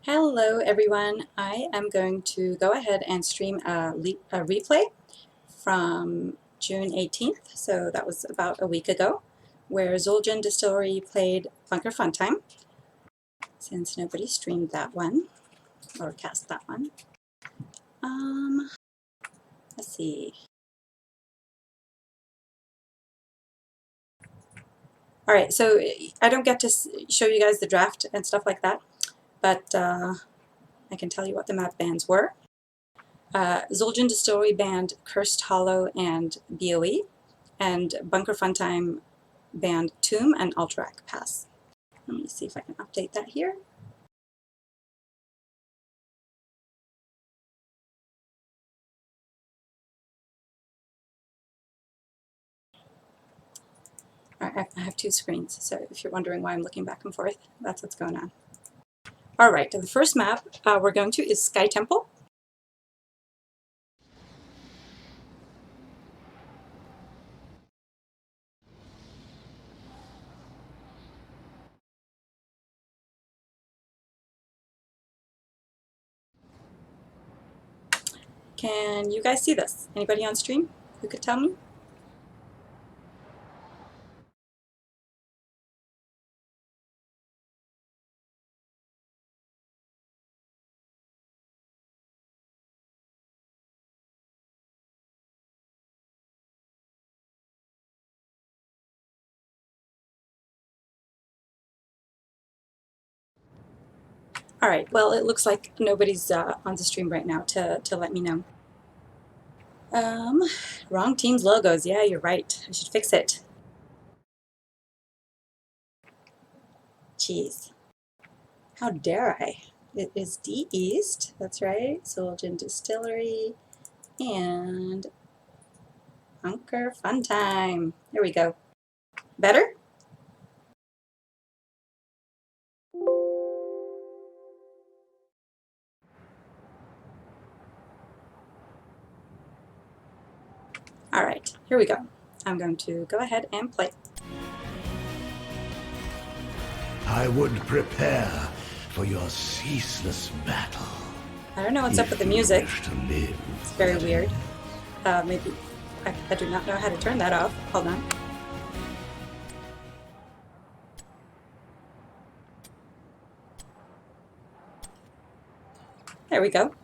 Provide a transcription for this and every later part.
Hello everyone, I am going to go ahead and stream a replay from June 18th, so that was about a week ago, where Xul Gin Distillery played Bunker Fun Time, since nobody streamed that one, or cast that one. Let's see. Alright, so I don't get to show you guys the draft and stuff like that, but I can tell you what the map bans were. Xul Gin Distillery banned Cursed Hollow and BOE, and Bunker Fun Time banned Tomb and Alterac Pass. Let me see if I can update that here. Alright, I have two screens, so if you're wondering why I'm looking back and forth, that's what's going on. Alright, the first map we're going to is Sky Temple. Can you guys see this? Anybody on stream who could tell me? Alright, well it looks like nobody's on the stream right now to let me know. Wrong team's logos. Yeah, you're right. I should fix it. Jeez. How dare I? It is D-East, that's right, Xul Gin Distillery, and Bunker Fun Time. There we go. Better? Alright, here we go. I'm going to go ahead and play. I would prepare for your ceaseless battle. I don't know what's up with the music. It's very weird. Maybe I do not know how to turn that off. Hold on. There we go.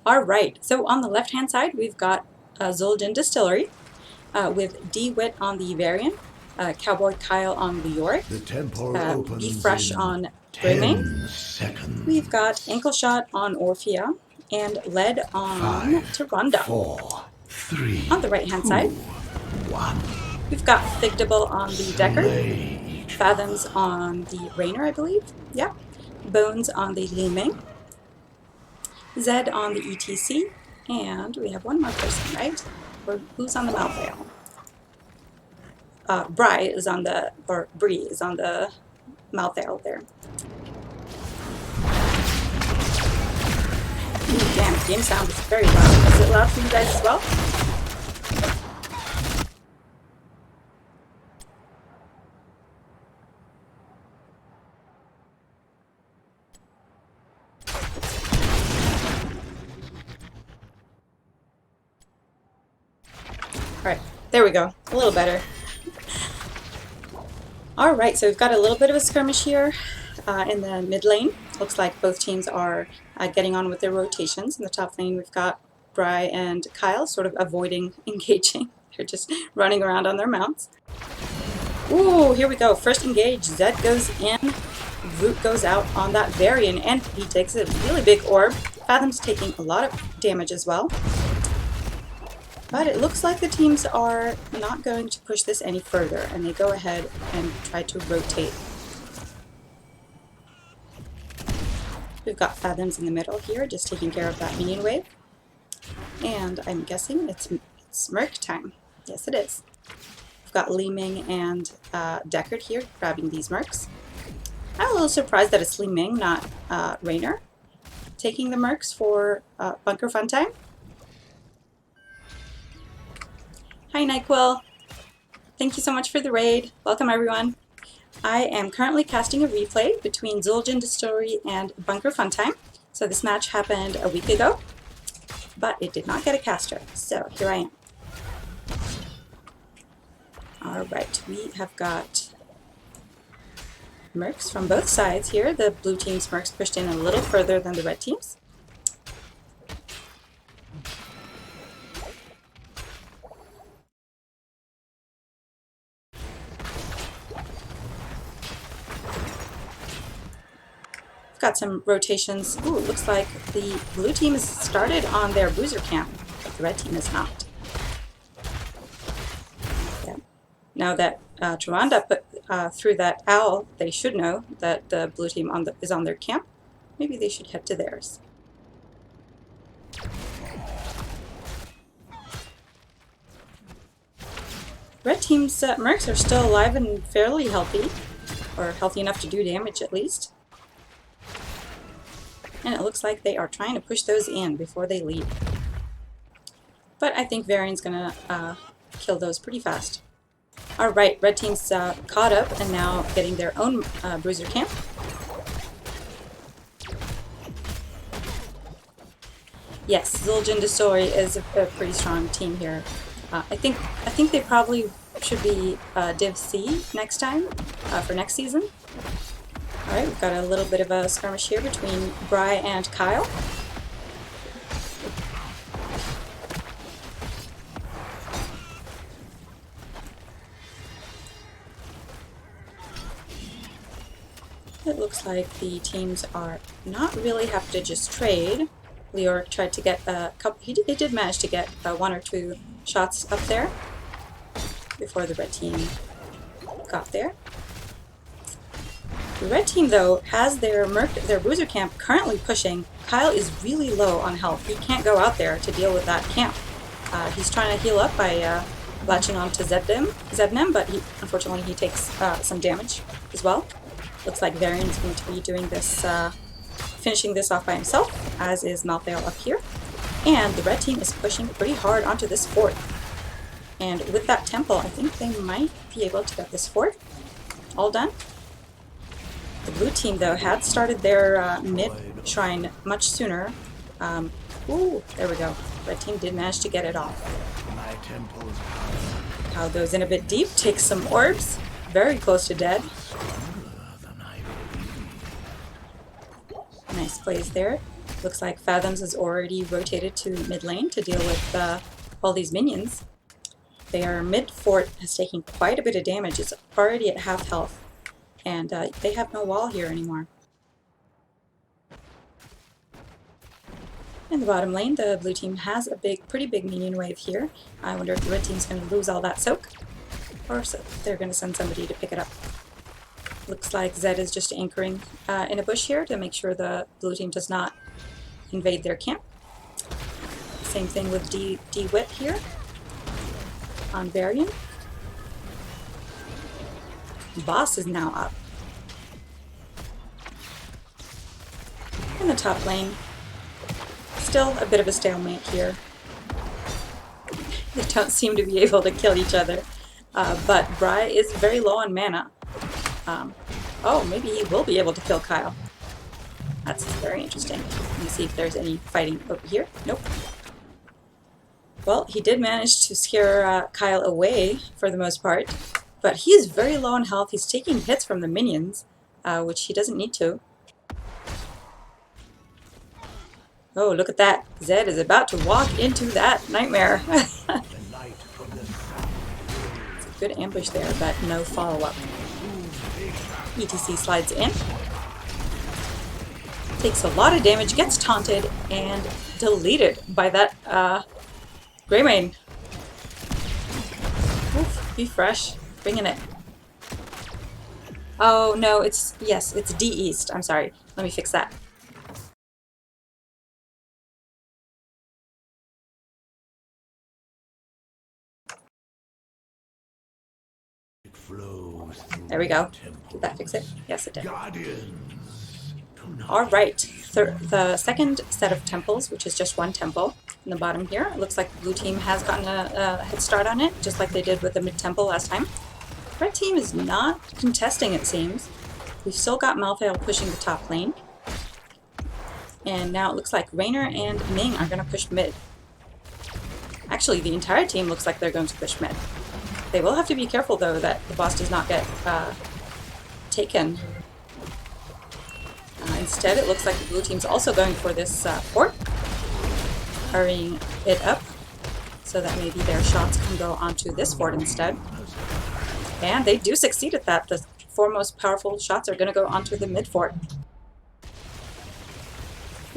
Alright, so on the left hand side we've got Xul Gin Distillery with D-Wit on the Varian, Cowboy Kyle on the Yorick, Be Fresh on Greymane. We've got Ankle Shot on Orphea and Lead on Taronda. 4, 3, on the right hand side, 1. We've got Figdable on the Decker, Fathoms on the Rainer, I believe. Yeah. Bones on the Liming, Zed on the ETC, and we have one more person, right? Or who's on the Malveil? Bri is on the, or Bree is on the Malveil there. Ooh, damn, game sound is very loud. Is it loud for you guys as well? Alright, there we go. A little better. Alright, so we've got a little bit of a skirmish here in the mid lane. Looks like both teams are getting on with their rotations. In the top lane we've got Bri and Kyle sort of avoiding engaging. They're just running around on their mounts. Ooh, here we go. First engage. Zed goes in. Root goes out on that Varian, and he takes a really big orb. Fathom's taking a lot of damage as well. But it looks like the teams are not going to push this any further, and they go ahead and try to rotate. We've got Fathoms in the middle here, just taking care of that minion wave. And I'm guessing it's Smirk time. Yes, it is. We've got Liming and Deckard here, grabbing these mercs. I'm a little surprised that it's Liming, not Rainer, taking the mercs for Bunker Fun Time. Hi NyQuil. Thank you so much for the raid. Welcome everyone. I am currently casting a replay between Xul Gin Distillery and Bunker Funtime. So this match happened a week ago, but it did not get a caster. So here I am. Alright, we have got Mercs from both sides here. The blue team's Mercs pushed in a little further than the red team's. Got some rotations. Ooh, looks like the blue team has started on their bruiser camp, but the red team is not. Yeah. Now that Tawanda put through that owl, they should know that the blue team is on their camp. Maybe they should head to theirs. Red team's Mercs are still alive and fairly healthy, or healthy enough to do damage at least. And it looks like they are trying to push those in before they leave. But I think Varian's gonna kill those pretty fast. Alright, red team's caught up and now getting their own bruiser camp. Yes, Xul Gin Distillery is a pretty strong team here. I think they probably should be Div C next time, for next season. Alright, we've got a little bit of a skirmish here between Bry and Kyle. It looks like the teams are not really have to just trade. Leoric tried to get a couple, he did manage to get 1 or 2 shots up there before the red team got there. The red team, though, has their bruiser camp currently pushing. Kyle is really low on health. He can't go out there to deal with that camp. He's trying to heal up by latching on to Zebnem, but unfortunately he takes some damage as well. Looks like Varian's going to be doing this, finishing this off by himself, as is Malthael up here. And the red team is pushing pretty hard onto this fort. And with that temple, I think they might be able to get this fort all done. The blue team, though, had started their mid-shrine much sooner. Ooh, there we go. Red team did manage to get it off. Kyle goes in a bit deep, takes some orbs. Very close to dead. Nice plays there. Looks like Fathoms has already rotated to mid lane to deal with all these minions. Their mid-fort has taken quite a bit of damage. It's already at half health. And they have no wall here anymore. In the bottom lane, the blue team has a pretty big minion wave here. I wonder if the red team's going to lose all that soak, or so they're going to send somebody to pick it up. Looks like Zed is just anchoring in a bush here to make sure the blue team does not invade their camp. Same thing with D-Whip here on Varian. Boss is now up. In the top lane, still a bit of a stalemate here. They don't seem to be able to kill each other, but Bry is very low on mana. Oh, maybe he will be able to kill Kyle. That's very interesting. Let me see if there's any fighting over here. Nope. Well, he did manage to scare Kyle away for the most part. But he is very low on health. He's taking hits from the minions, which he doesn't need to. Oh, look at that. Zed is about to walk into that nightmare. It's a good ambush there, but no follow-up. ETC slides in. Takes a lot of damage, gets taunted, and deleted by that Greymane. Oof, be fresh. Bringing it. Oh, no, it's D-East. I'm sorry. Let me fix that. There we go. Did that fix it? Yes, it did. Alright, the second set of temples, which is just one temple in the bottom here. It looks like the blue team has gotten a head start on it, just like they did with the mid-temple last time. red team is not contesting, it seems. We've still got Malthael pushing the top lane. And now it looks like Raynor and Ming are going to push mid. Actually, the entire team looks like they're going to push mid. They will have to be careful, though, that the boss does not get taken. Instead, it looks like the blue team's also going for this fort, hurrying it up so that maybe their shots can go onto this fort instead. And they do succeed at that. The four most powerful shots are going to go onto the mid fort.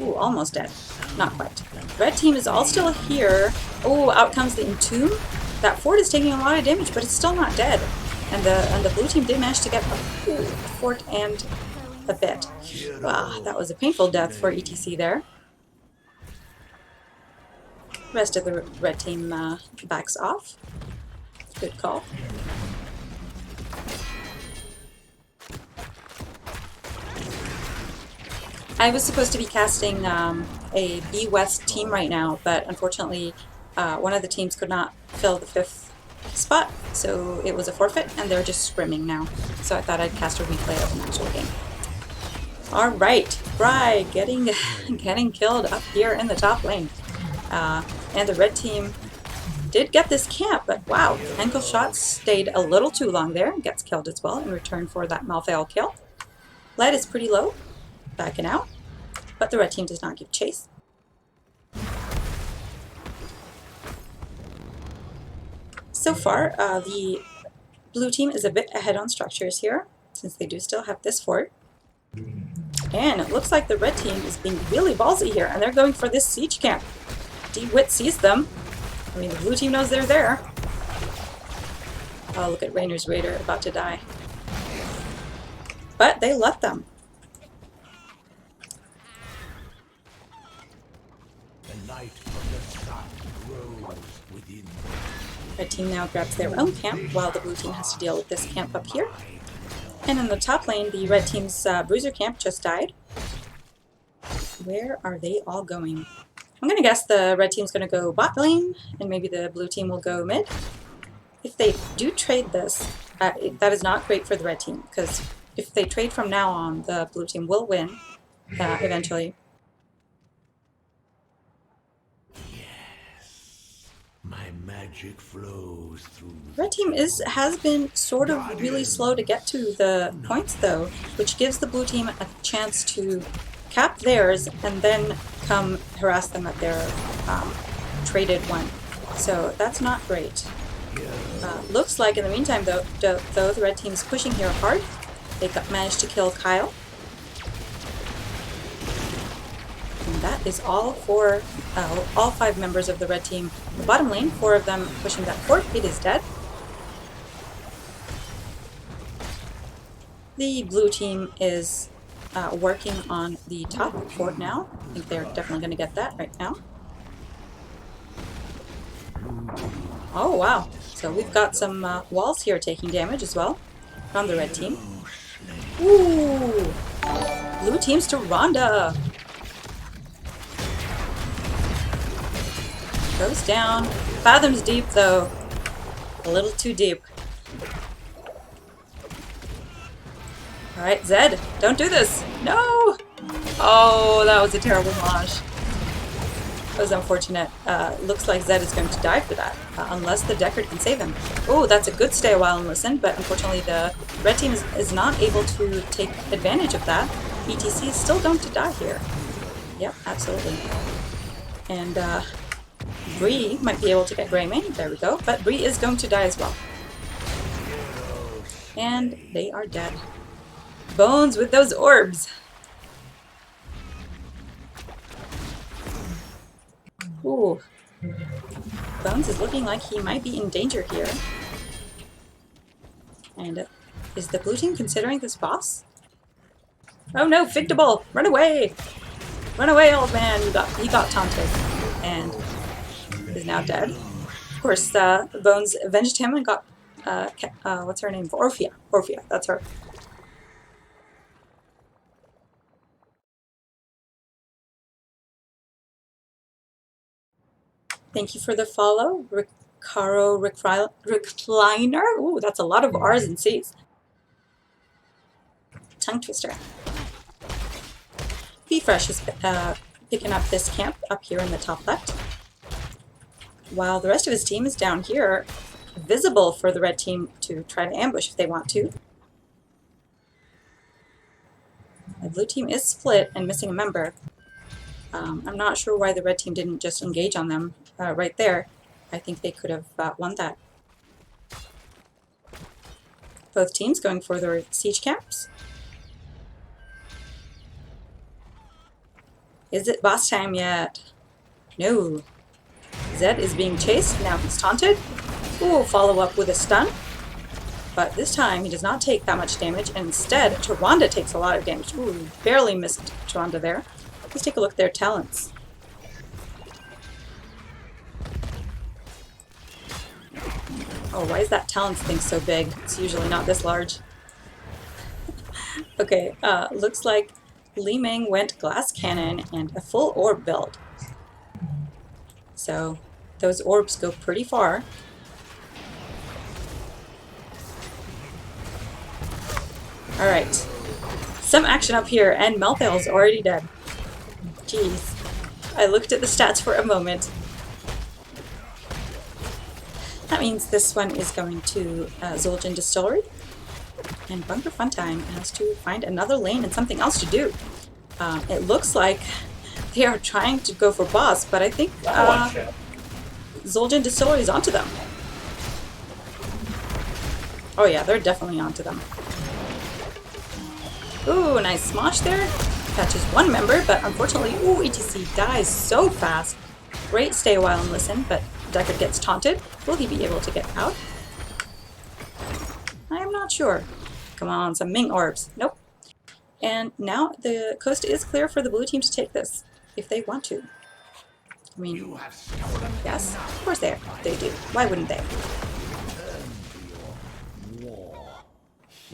Ooh, almost dead. Not quite. Red team is all still here. Oh, out comes the Entomb. That fort is taking a lot of damage, but it's still not dead. And the blue team did manage to get a fort and a bit. Wow, that was a painful death for ETC there. Rest of the red team backs off. Good call. I was supposed to be casting a B West team right now, but unfortunately one of the teams could not fill the 5th spot, so it was a forfeit, and they're just scrimming now. So I thought I'd cast a replay of an actual game. Alright, Bry getting killed up here in the top lane. And the red team did get this camp, but wow, ankle shot stayed a little too long there. Gets killed as well in return for that Malthael kill. Lead is pretty low, backing out, but the red team does not give chase. So far, the blue team is a bit ahead on structures here, since they do still have this fort. And it looks like the red team is being really ballsy here, and they're going for this siege camp. D-Wit sees them. I mean, the blue team knows they're there. Oh, look at Raynor's Raider about to die. But they let them. The light from the sun grows within. Red team now grabs their own camp, while the blue team has to deal with this camp up here. And in the top lane, the red team's bruiser camp just died. Where are they all going? I'm going to guess the red team's going to go bot lane, and maybe the blue team will go mid. If they do trade this, that is not great for the red team, because if they trade from now on, the blue team will win eventually. Yes, my magic flows through. Red team has been sort of really slow to get to the points, though, which gives the blue team a chance to cap theirs and then come harass them at their traded one. So that's not great. Looks like in the meantime, though the red team is pushing here hard. They managed to kill Kyle. And that is all for all 5 members of the red team. The bottom lane, 4 of them pushing that fort. It is dead. The blue team is working on the top fort now. I think they're definitely going to get that right now. Oh wow, so we've got some walls here taking damage as well from the red team. Ooh! Blue team's to Rhonda! Goes down. Fathoms deep though. A little too deep. Alright, Zed, don't do this! No! Oh, that was a terrible mosh. That was unfortunate. Looks like Zed is going to die for that, unless the Deckard can save him. Oh, that's a good stay a while and listen, but unfortunately the red team is not able to take advantage of that. ETC is still going to die here. Yep, absolutely. And Bree might be able to get Greymane. There we go. But Bree is going to die as well. And they are dead. Bones with those orbs! Ooh. Bones is looking like he might be in danger here. And is the blue team considering this boss? Oh no, Fictable! Run away! Run away, old man! He got taunted. And is now dead. Of course, Bones avenged him and got, what's her name? Orphea. Orphea, that's her. Thank you for the follow, Caro Recliner. Ooh, that's a lot of R's and C's. Tongue twister. Fresh is picking up this camp up here in the top left, while the rest of his team is down here, visible for the red team to try to ambush if they want to. The blue team is split and missing a member. I'm not sure why the red team didn't just engage on them right there. I think they could have won that. Both teams going for their siege camps. Is it boss time yet? No. Zed is being chased. Now he's taunted. Ooh, follow up with a stun. But this time he does not take that much damage. And instead, Tyrande takes a lot of damage. Ooh, barely missed Tyrande there. Let's take a look at their talents. Oh, why is that talents thing so big? It's usually not this large. Okay, looks like Li Ming went glass cannon and a full orb build. So those orbs go pretty far. Alright. Some action up here and Melthel's already dead. Jeez. I looked at the stats for a moment. That means this one is going to Xul Gin Distillery. And Bunker Funtime has to find another lane and something else to do. It looks like they are trying to go for boss, but I think Xul Gin Distillery is onto them. Oh yeah, they're definitely onto them. Ooh, nice smosh there. Catches one member, but unfortunately, ooh, ETC dies so fast. Great stay a while and listen, but Deckard gets taunted. Will he be able to get out? I am not sure. Come on, some Ming orbs. Nope. And now the coast is clear for the blue team to take this, if they want to. I mean, yes, of course they do. Why wouldn't they?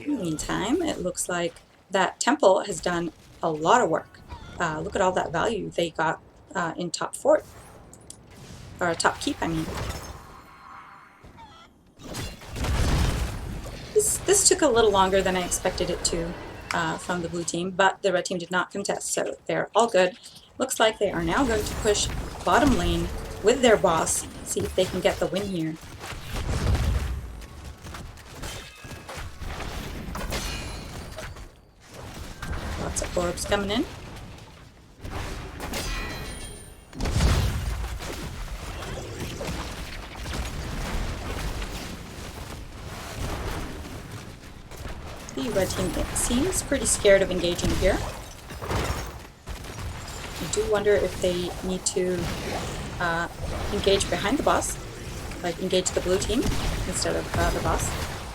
In the meantime, it looks like that temple has done a lot of work. Look at all that value they got in top fort. Or top keep, I mean. This took a little longer than I expected it to from the blue team, but the red team did not contest, so they're all good. Looks like they are now going to push bottom lane with their boss, see if they can get the win here. Lots of orbs coming in. The red team seems pretty scared of engaging here. I do wonder if they need to engage behind the boss, like engage the blue team instead of the boss.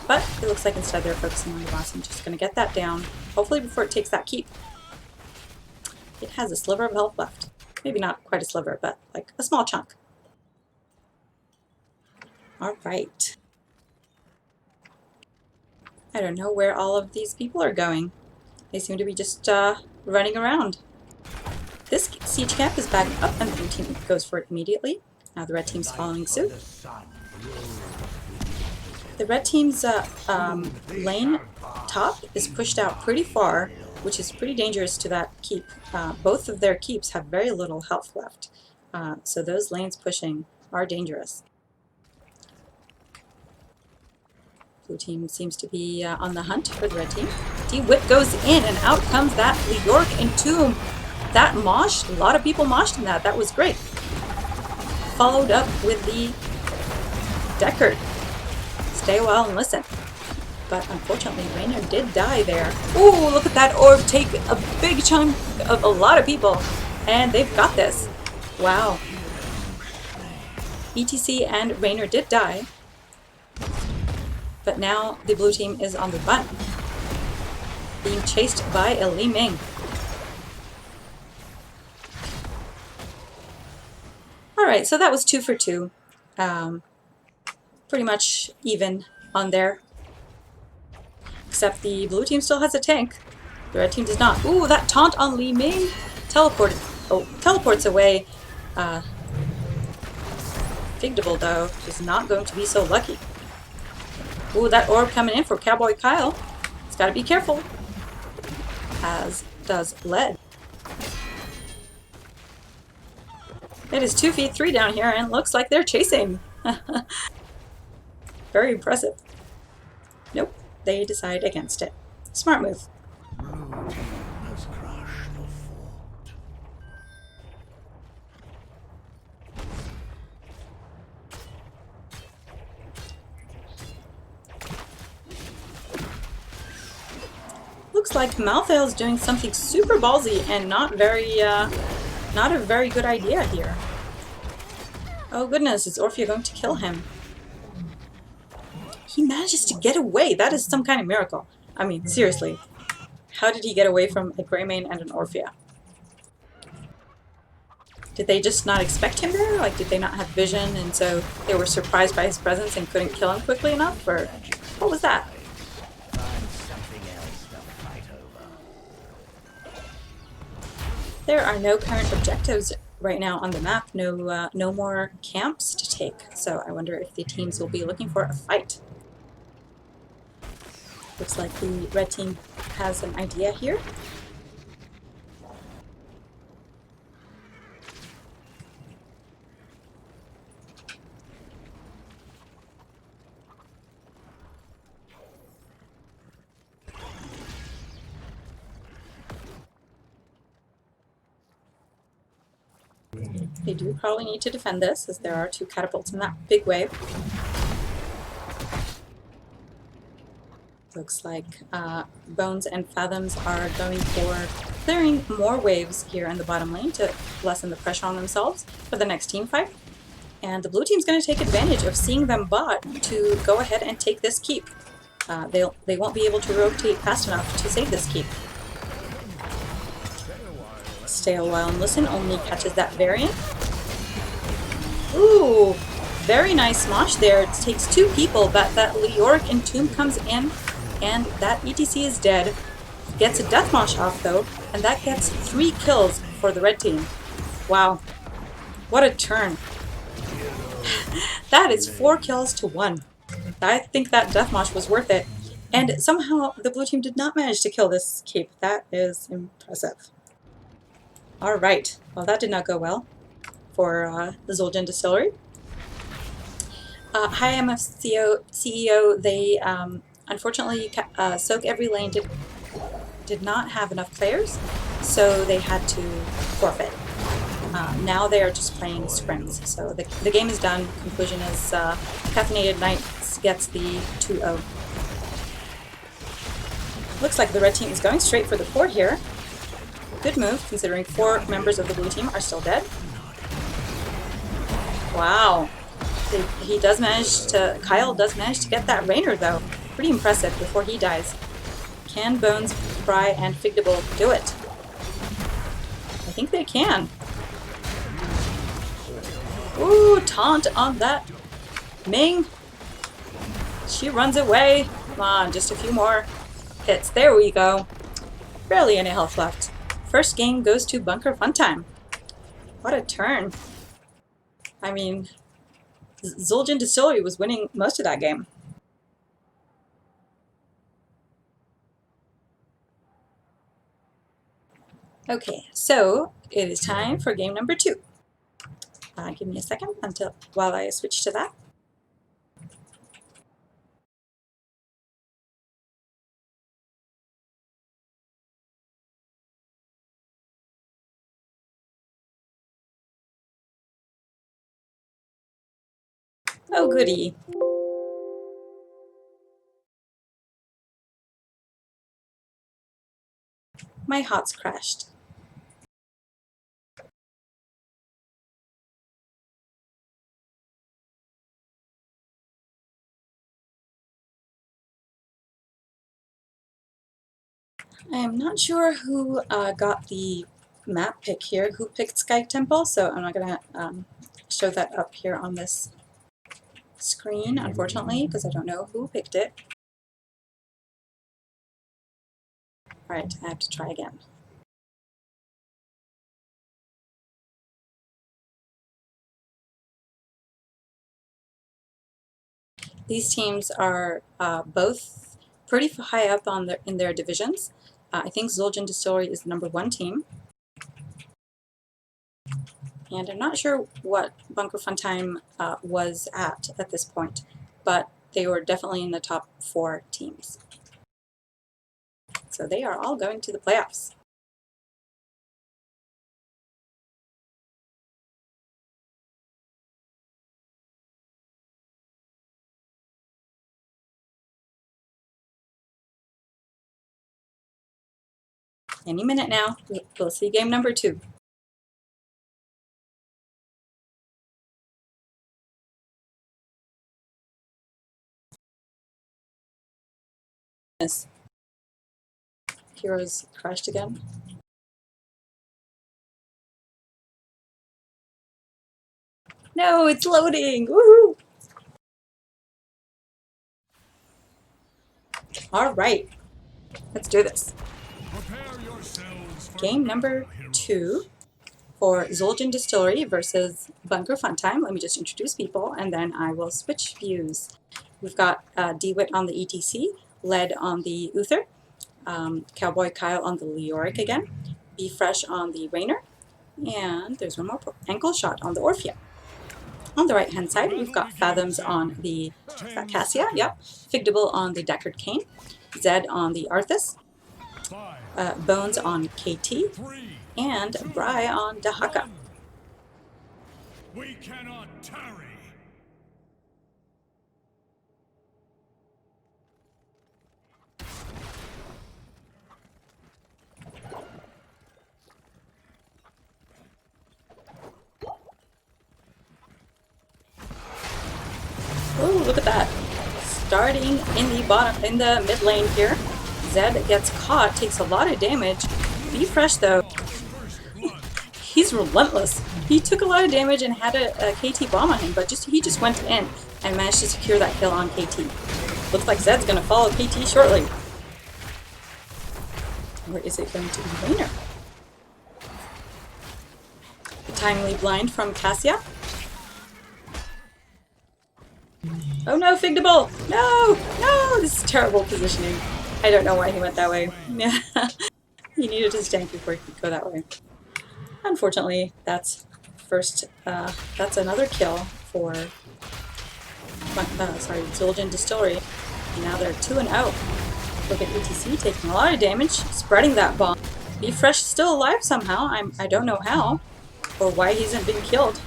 But it looks like instead they're focusing on the boss. I'm just going to get that down, hopefully before it takes that keep. It has a sliver of health left. Maybe not quite a sliver, but like a small chunk. Alright. I don't know where all of these people are going. They seem to be just running around. This siege camp is back up and the blue team goes for it immediately. Now the red team's following suit. The red team's lane top is pushed out pretty far, which is pretty dangerous to that keep. Both of their keeps have very little health left, so those lanes pushing are dangerous. Blue team seems to be on the hunt for the red team. D-Whip goes in and out comes that Leoric Entomb. That moshed, a lot of people moshed in that. That was great. Followed up with the Deckard. Stay a while and listen. But unfortunately, Raynor did die there. Ooh, look at that orb take a big chunk of a lot of people. And they've got this. Wow. ETC and Raynor did die. But now the blue team is on the run. Being chased by a Li Ming. Alright, so that was 2 for 2. Pretty much even on there. Except the blue team still has a tank. The red team does not. Ooh, that taunt on Li Ming teleported. Oh, teleports away Figdable, though, is not going to be so lucky. Ooh, that orb coming in for Cowboy Kyle. He's got to be careful. As does Lead. It is 2 feet 3 down here, and looks like they're chasing. Very impressive. Nope, they decide against it. Smart move. Blue team has crushed the fort. Looks like Malthael's doing something super ballsy and not a very good idea here. Oh goodness, is Orphea going to kill him? He manages to get away. That is some kind of miracle. I mean, seriously. How did he get away from a Greymane and an Orphea? Did they just not expect him there? Like, did they not have vision and so they were surprised by his presence and couldn't kill him quickly enough? Or what was that? Find something else to fight over. There are no current objectives right now on the map. No more camps to take. So I wonder if the teams will be looking for a fight. Looks like the red team has an idea here. They do probably need to defend this, as there are 2 catapults in that big wave. Looks like Bones and Fathoms are going for clearing more waves here in the bottom lane to lessen the pressure on themselves for the next team fight. And the blue team's going to take advantage of seeing them bot to go ahead and take this keep. They won't be able to rotate fast enough to save this keep. Stay a while and listen only catches that variant. Ooh, very nice smosh there. It takes 2 people, but that Leoric Entomb comes in, and that ETC is dead. Gets a death mosh off though, and that gets 3 kills for the red team. Wow, what a turn. That is 4 kills to 1. I think that death mosh was worth it. And somehow the blue team did not manage to kill this keep. That is impressive. Alright, well that did not go well for the Xul Gin Distillery. Hi MF CEO, they unfortunately Soak Every Lane did not have enough players, so they had to forfeit. Now they are just playing scrims, so the game is done. Conclusion is Caffeinated Knights gets the 2-0. Looks like the red team is going straight for the fort here. Good move, considering 4 members of the blue team are still dead. Wow. Kyle does manage to get that Rainer though. Pretty impressive before he dies. Can Bones, Fry, and Figdable do it? I think they can. Ooh, taunt on that Ming. She runs away. Come on, just a few more hits. There we go. Barely any health left. First game goes to Bunker Funtime. What a turn. I mean, Xul Gin Distillery was winning most of that game. Okay, so it is time for game number 2. Give me a second while I switch to that. Oh goody. My HOTS crashed. I am not sure who got the map pick here, who picked Sky Temple, so I'm not going to show that up here on this screen, unfortunately, because I don't know who picked it. Alright, I have to try again. These teams are both pretty high up on in their divisions. I think Xul Gin Distillery is the #1 team. And I'm not sure what Bunker Funtime was at this point, but they were definitely in the top 4 teams. So they are all going to the playoffs. Any minute now, we'll see game number 2. Heroes crashed again. No, it's loading! Woohoo! All right, let's do this. Game number 2 for Xul Gin Distillery versus Bunker Funtime. Let me just introduce people and then I will switch views. We've got D-Wit on the ETC, Led on the Uther, Cowboy Kyle on the Leoric again, Be Fresh on the Rainer, and there's one more, Ankle Shot on the Orphea. On the right hand side, we've got Fathoms on the Cassia, yep, Figdable on the Deckard Cain, Zed on the Arthas, Bones on KT, and Bry on Dahaka. We cannot tarry. Oh, look at that. Starting in the mid lane here. Zed gets caught, takes a lot of damage. Be Fresh though. He's relentless. He took a lot of damage and had a KT bomb on him, but he just went in and managed to secure that kill on KT. Looks like Zed's gonna follow KT shortly. Or is it going to be Rainer? A timely blind from Cassia. Oh no, Figdable! No! No! This is terrible positioning. I don't know why he went that way. Yeah. He needed his tank before he could go that way. Unfortunately, that's another kill for Xul Gin Distillery. And now they're 2-0. Look at ETC taking a lot of damage, spreading that bomb. Be Fresh still alive somehow. I don't know how or why he hasn't been killed.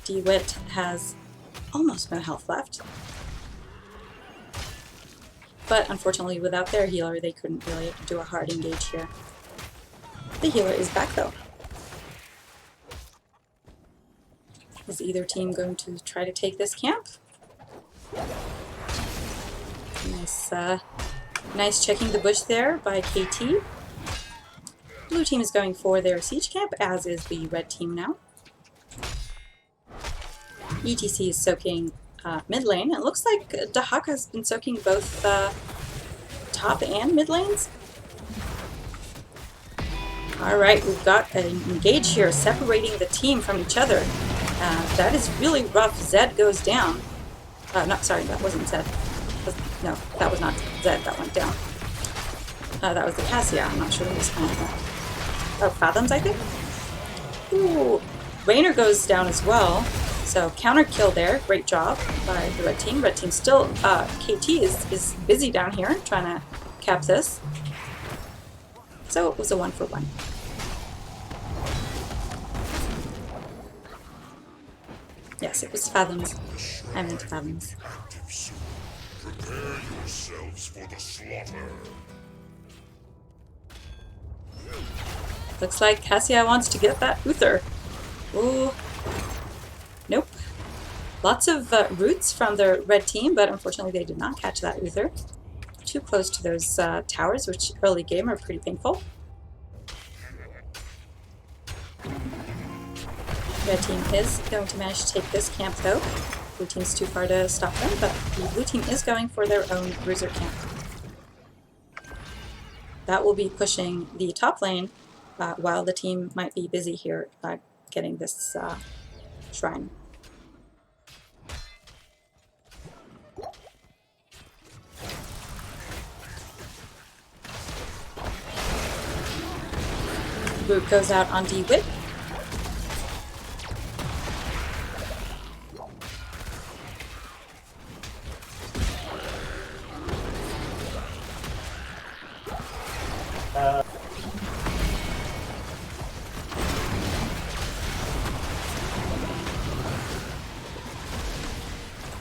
D-Wit has almost no health left. But unfortunately, without their healer, they couldn't really do a hard engage here. The healer is back though. Is either team going to try to take this camp? Nice checking the bush there by KT. Blue team is going for their siege camp, as is the red team now. ETC is soaking mid lane. It looks like Dahaka has been soaking both top and mid lanes. Alright, we've got an engage here separating the team from each other. That is really rough. Zed goes down. Sorry, that wasn't Zed. No, that was not Zed that went down. That was the Cassia. I'm not sure who was behind that. Oh, Fathoms, I think? Ooh, Rainer goes down as well. So counter kill there. Great job by the red team. Red team still, KT is busy down here trying to cap this. So it was a 1-for-1. Yes, it was Fathoms. I meant Fathoms. Prepare yourselves for the slaughter. Looks like Cassia wants to get that Uther. Ooh. Nope. Lots of roots from the red team, but unfortunately they did not catch that Uther. Too close to those towers, which early game are pretty painful. Red team is going to manage to take this camp though. Blue team's too far to stop them, but the blue team is going for their own bruiser camp. That will be pushing the top lane while the team might be busy here getting this shrine. Boot goes out on D-Wit.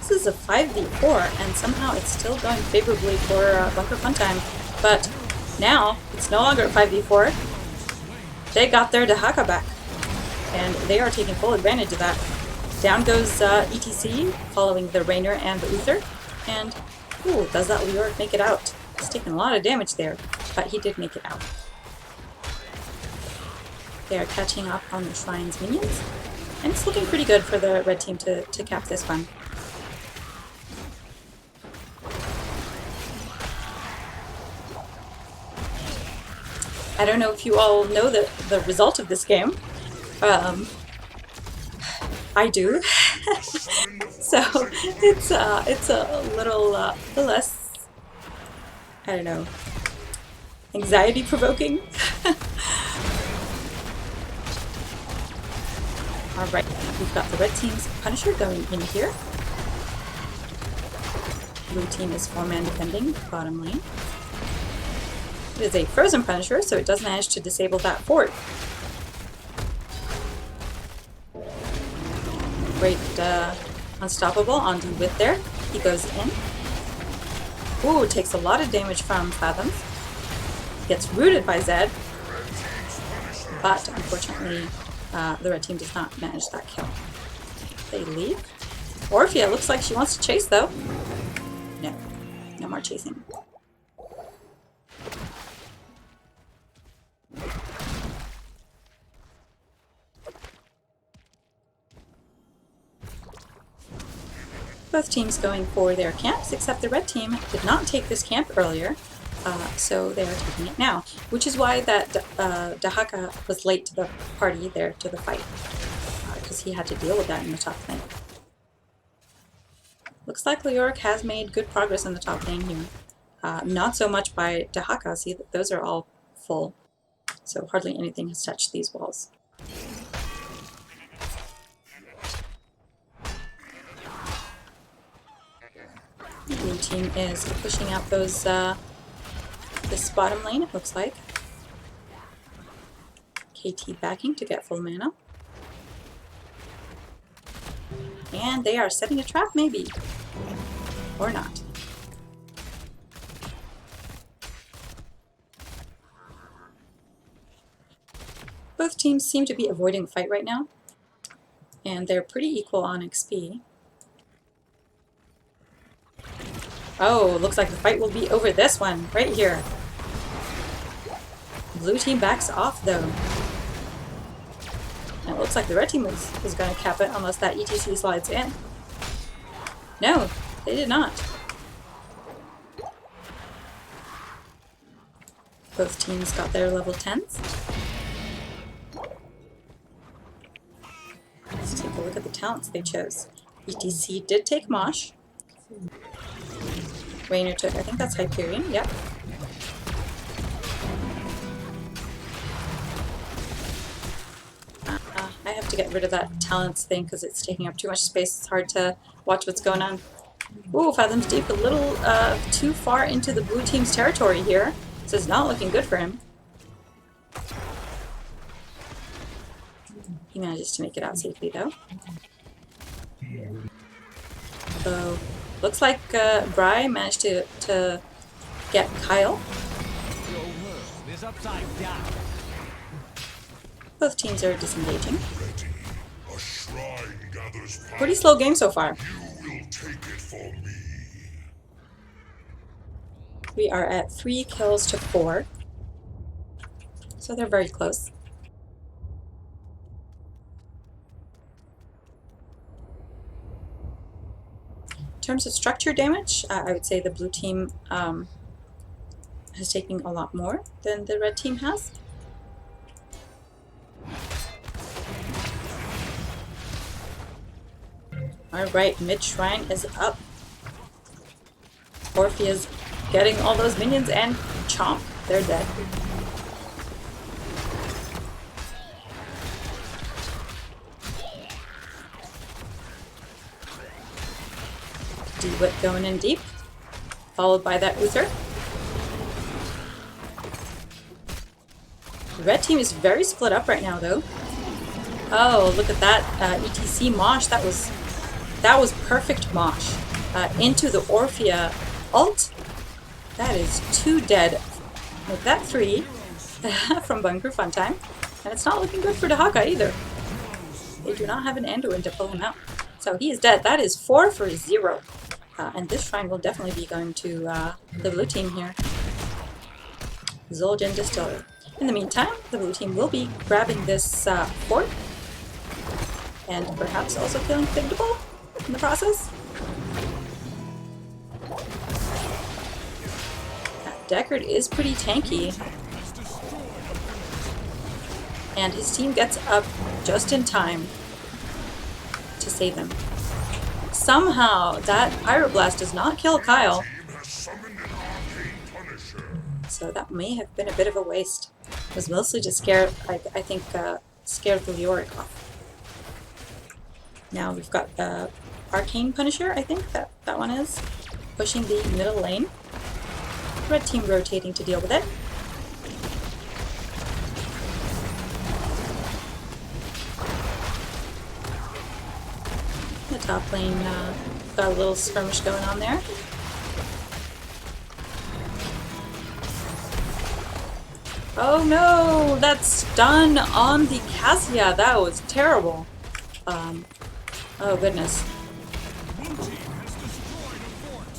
This is a 5v4, and somehow it's still going favorably for Bunker Funtime. But now, it's no longer a 5v4. They got their Dahaka back, and they are taking full advantage of that. Down goes ETC, following the Rainer and the Uther, and ooh, does that Leoric make it out? He's taking a lot of damage there, but he did make it out. They are catching up on the Shrine's minions, and it's looking pretty good for the red team to cap this one. I don't know if you all know the result of this game. I do. So it's a little less, I don't know, anxiety provoking. Alright, we've got the red team's Punisher going in here. Blue team is 4-man defending bottom lane. It is a frozen Punisher, so it does manage to disable that fort. Great unstoppable on D-Wit there. He goes in. Ooh, takes a lot of damage from Fathoms. Gets rooted by Zed. But unfortunately, the red team does not manage that kill. They leave. Orphea looks like she wants to chase though. No. No more chasing. Both teams going for their camps, except the red team did not take this camp earlier, so they are taking it now. Which is why that Dahaka was late to the party there, to the fight, because he had to deal with that in the top lane. Looks like Leoric has made good progress in the top lane here. Not so much by Dahaka, see, those are all full, so hardly anything has touched these walls. The blue team is pushing out those this bottom lane, it looks like. KT backing to get full mana. And they are setting a trap, maybe. Or not. Both teams seem to be avoiding the fight right now. And they're pretty equal on XP. Oh, looks like the fight will be over this one, right here. Blue team backs off, though. And it looks like the red team is going to cap it unless that ETC slides in. No, they did not. Both teams got their level 10s. Let's take a look at the talents they chose. ETC did take Mosh. Rainer took, I think that's Hyperion, yep. I have to get rid of that talents thing because it's taking up too much space. It's hard to watch what's going on. Ooh, Fathoms Deep a little too far into the blue team's territory here. This is not looking good for him. He manages to make it out safely though. So, looks like Bry managed to get Kyle. Both teams are disengaging. Pretty slow game so far. We are at 3 kills to 4. So they're very close. In terms of structure damage, I would say the blue team has taken a lot more than the red team has. Alright, mid shrine is up. Orphea's getting all those minions and chomp, they're dead. D-Whip going in deep, followed by that Uther. The red team is very split up right now, though. Oh, look at that ETC mosh. That was perfect mosh. Into the Orphea ult. That is 2 dead. Make that 3 from Bunker Funtime. And it's not looking good for Dahaka either. They do not have an Anduin to pull him out. So he is dead. That is 4 for 0. And this shrine will definitely be going to the blue team here. Xul Gin Distillery. In the meantime, the blue team will be grabbing this fort. And perhaps also killing Thinkable in the process. Deckard is pretty tanky. And his team gets up just in time to save him. Somehow, that Pyroblast does not kill Kyle. So that may have been a bit of a waste. It was mostly just scared, I think, scared the Leoric off. Now we've got the Arcane Punisher, I think that one is, pushing the middle lane. Red team rotating to deal with it. The top lane got a little skirmish going on there. Oh no! That stun on the Cassia! That was terrible. Oh goodness.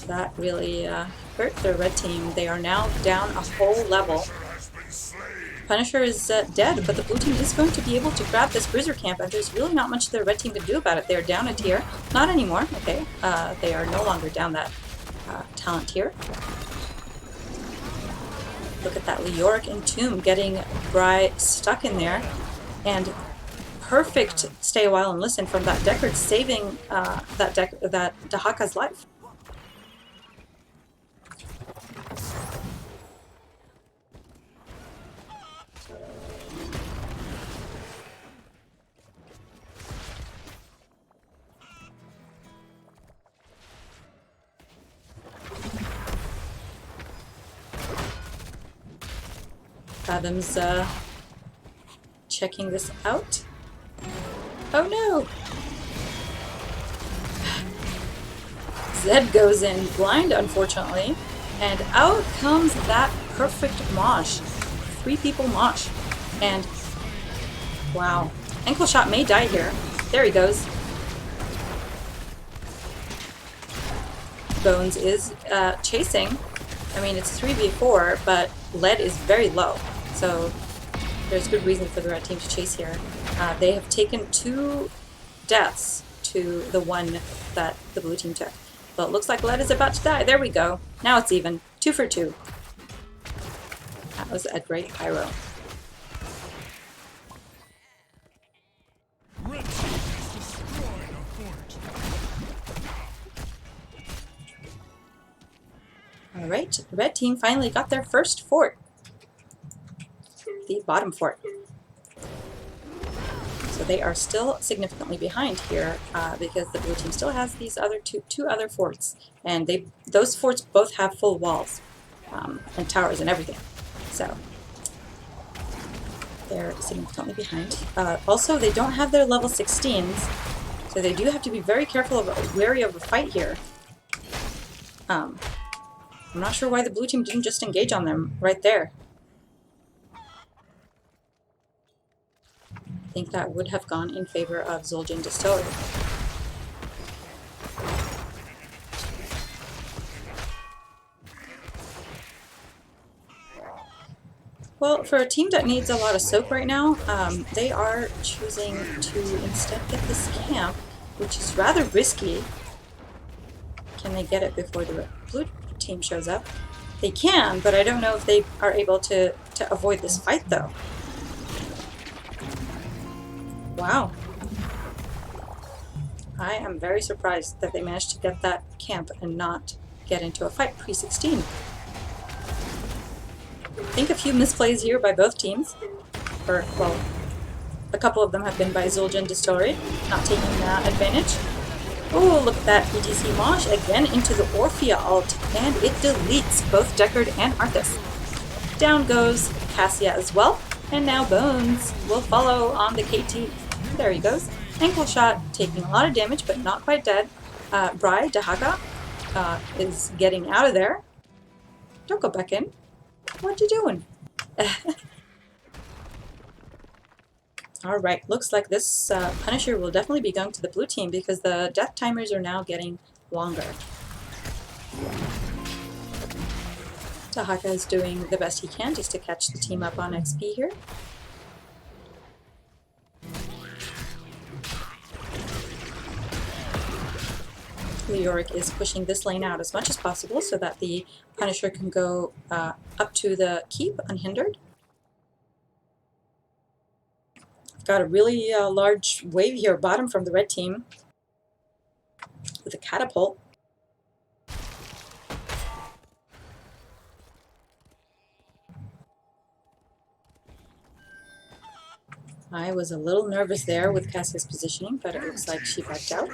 That really hurt the red team. They are now down a whole level. Punisher is dead, but the blue team is going to be able to grab this Bruiser camp, and there's really not much the red team can do about it. They're down a tier. Not anymore, okay. They are no longer down that talent tier. Look at that Leoric Entomb getting Bry stuck in there. And perfect stay a while and listen from that Deckard, saving that Dahaka's life. Fathom's checking this out. Oh no! Zed goes in blind, unfortunately, and out comes that perfect mosh. 3 people mosh. And wow. Ankle shot may die here. There he goes. Bones is chasing. I mean, it's 3v4, but lead is very low. So there's good reason for the red team to chase here. They have taken 2 deaths to the 1 that the blue team took. But it looks like lead is about to die. There we go. Now it's even. 2 for 2. That was a great pyro. Alright, the red team finally got their first fort. The bottom fort. So they are still significantly behind here because the blue team still has these other two other forts, and those forts both have full walls and towers and everything. So they're significantly behind. Also, they don't have their level 16s, so they do have to be very careful, wary of a fight here. I'm not sure why the blue team didn't just engage on them right there. I think that would have gone in favor of Xul Gin Distillery. Well, for a team that needs a lot of soak right now, they are choosing to instead get this camp, which is rather risky. Can they get it before the blue team shows up? They can, but I don't know if they are able to avoid this fight, though. Wow. I am very surprised that they managed to get that camp and not get into a fight pre-16. I think a few misplays here by both teams. Or, well, a couple of them have been by Xul Gin Distillery, not taking advantage. Oh, look at that BTC Mosh again into the Orphea ult, and it deletes both Deckard and Arthas. Down goes Cassia as well, and now Bones will follow on the KT. There he goes. Ankle shot, taking a lot of damage, but not quite dead. Bri, Dahaka, is getting out of there. Don't go back in. What you doing? Alright, looks like this Punisher will definitely be going to the blue team because the death timers are now getting longer. Dahaka is doing the best he can just to catch the team up on XP here. Leoric is pushing this lane out as much as possible so that the Punisher can go up to the keep unhindered. Got a really large wave here bottom from the red team with a catapult. I was a little nervous there with Cassia's positioning, but it looks like she backed out.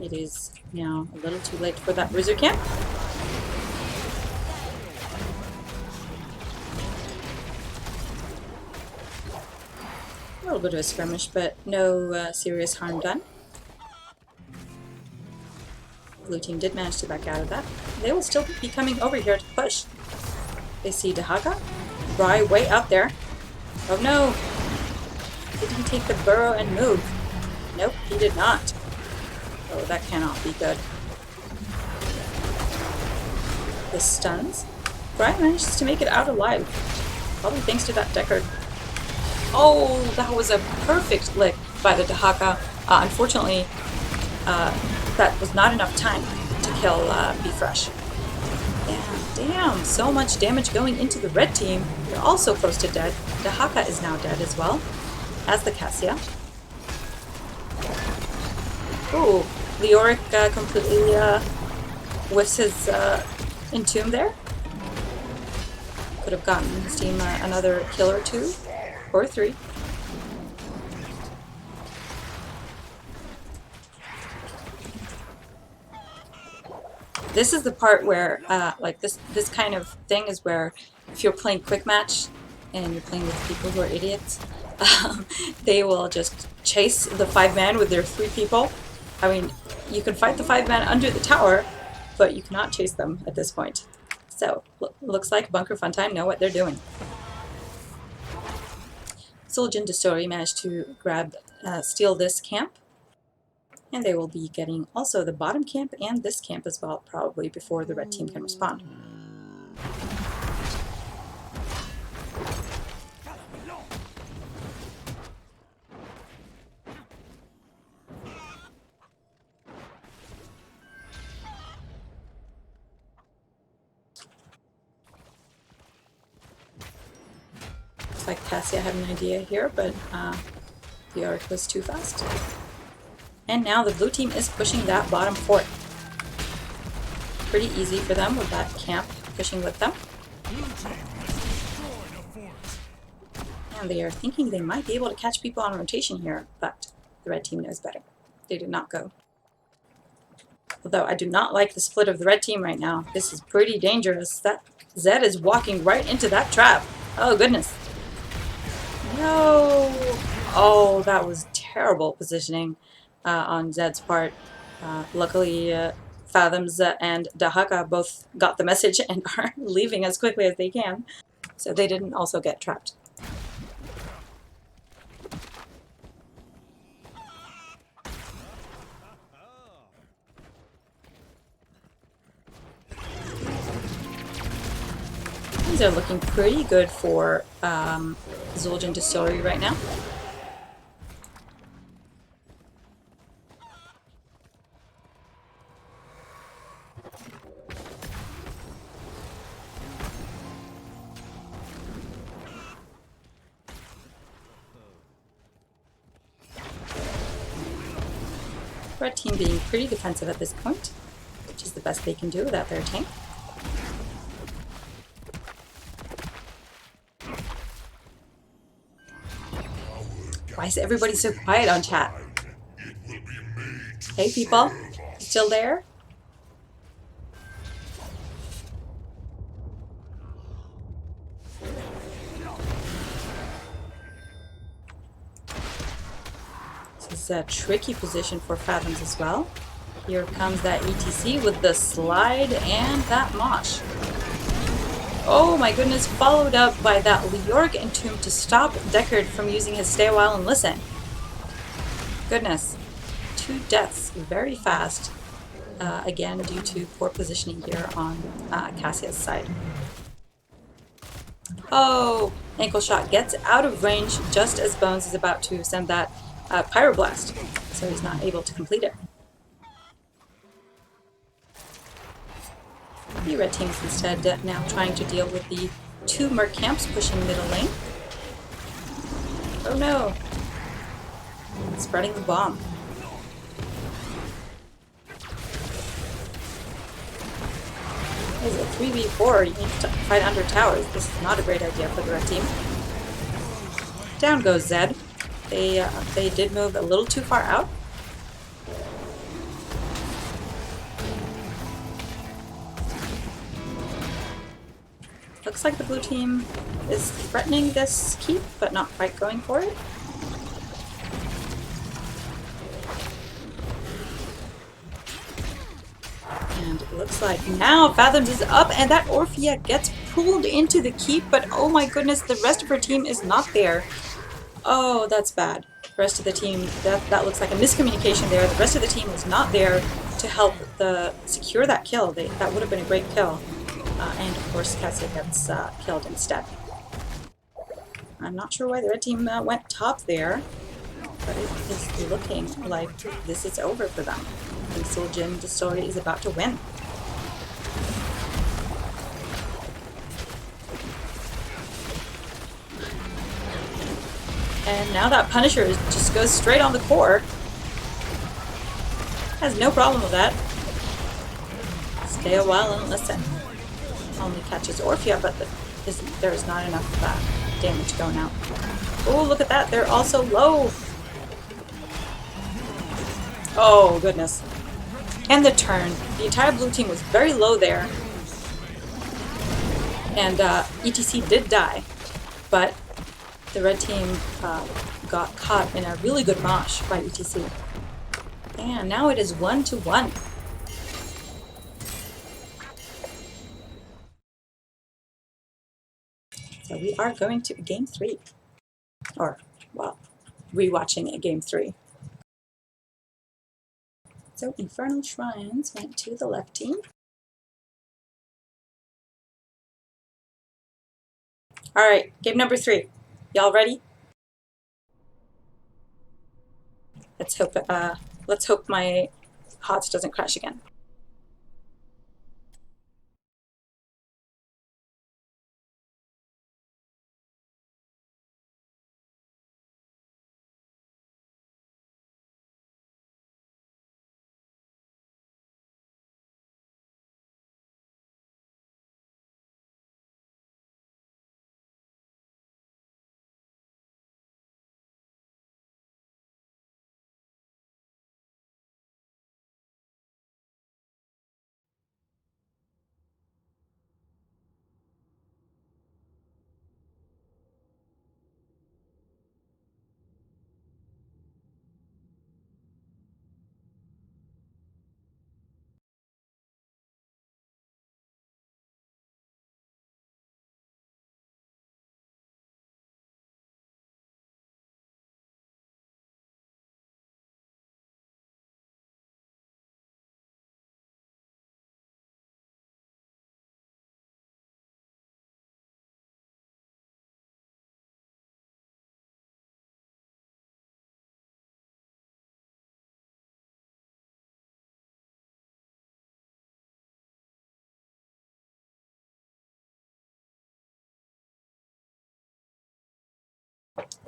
It is now a little too late for that Wizard camp. A little bit of a skirmish, but no serious harm done. Blue team did manage to back out of that. They will still be coming over here to push. They see Dahaka. Bri way up there. Oh no! Did he take the burrow and move? Nope, he did not. Oh, that cannot be good. The stuns. Bri manages to make it out alive. Probably thanks to that Deckard. Oh, that was a perfect lick by the Dahaka. Unfortunately, that was not enough time to kill Be Fresh. Damn, so much damage going into the red team. They're also close to dead. Dahaka is now dead as well, as the Cassia. Ooh, Leoric completely whiffs his Entomb there. Could have gotten his team another kill or two, or three. This is the part where, like this kind of thing is where if you're playing quick match and you're playing with people who are idiots, they will just chase the 5-man with their 3 people. I mean, you can fight the 5-man under the tower, but you cannot chase them at this point. So, looks like Bunker Funtime know what they're doing. Xul Gin Distillery managed to steal this camp. And they will be getting also the bottom camp and this camp as well, probably before the red team can respond. Looks like Cassia had an idea here, but the arc was too fast. And now the blue team is pushing that bottom fort. Pretty easy for them with that camp pushing with them. And they are thinking they might be able to catch people on rotation here, but the red team knows better. They did not go. Although I do not like the split of the red team right now. This is pretty dangerous. That Zed is walking right into that trap. Oh goodness. No! Oh, that was terrible positioning. On Zed's part. Luckily, Fathoms and Dahaka both got the message and are leaving as quickly as they can, so they didn't also get trapped. Things are looking pretty good for Xul Gin Distillery right now. Red team being pretty defensive at this point, which is the best they can do without their tank. Why is everybody so quiet on chat? Hey people, still there? This is a tricky position for Fathoms as well. Here comes that ETC with the slide and that mosh. Oh my goodness, followed up by that Leorg Entomb to stop Deckard from using his stay a while and listen. Goodness. 2 deaths very fast. Again, due to poor positioning here on Cassia's side. Oh! Ankle shot gets out of range just as Bones is about to send that Pyroblast, so he's not able to complete it. The red team is instead now trying to deal with the 2 Merc camps pushing middle lane. Oh no! Spreading the bomb. This is a 3v4, you need to fight under towers. This is not a great idea for the red team. Down goes Zed. They did move a little too far out. Looks like the blue team is threatening this keep, but not quite going for it. And it looks like now Fathoms is up and that Orphea gets pulled into the keep, but oh my goodness, the rest of her team is not there. Oh, that's bad. The rest of the team, that looks like a miscommunication there. The rest of the team is not there to help secure that kill. That would have been a great kill. And of course, Cassia gets killed instead. I'm not sure why the red team went top there, but it is looking like this is over for them. The Xul Gin Distillery is about to win. And now that Punisher just goes straight on the core. Has no problem with that. Stay a while and listen. Only catches Orphea, but there is not enough damage going out. Oh, look at that. They're also low. Oh, goodness. And the turn. The entire blue team was very low there. And ETC did die, but the red team got caught in a really good mosh by ETC. And now it is 1-1. So we are going to game 3. Or, well, rewatching a game 3. So Infernal Shrines went to the left team. Alright, game number 3. Y'all ready? Let's hope my HOTS doesn't crash again.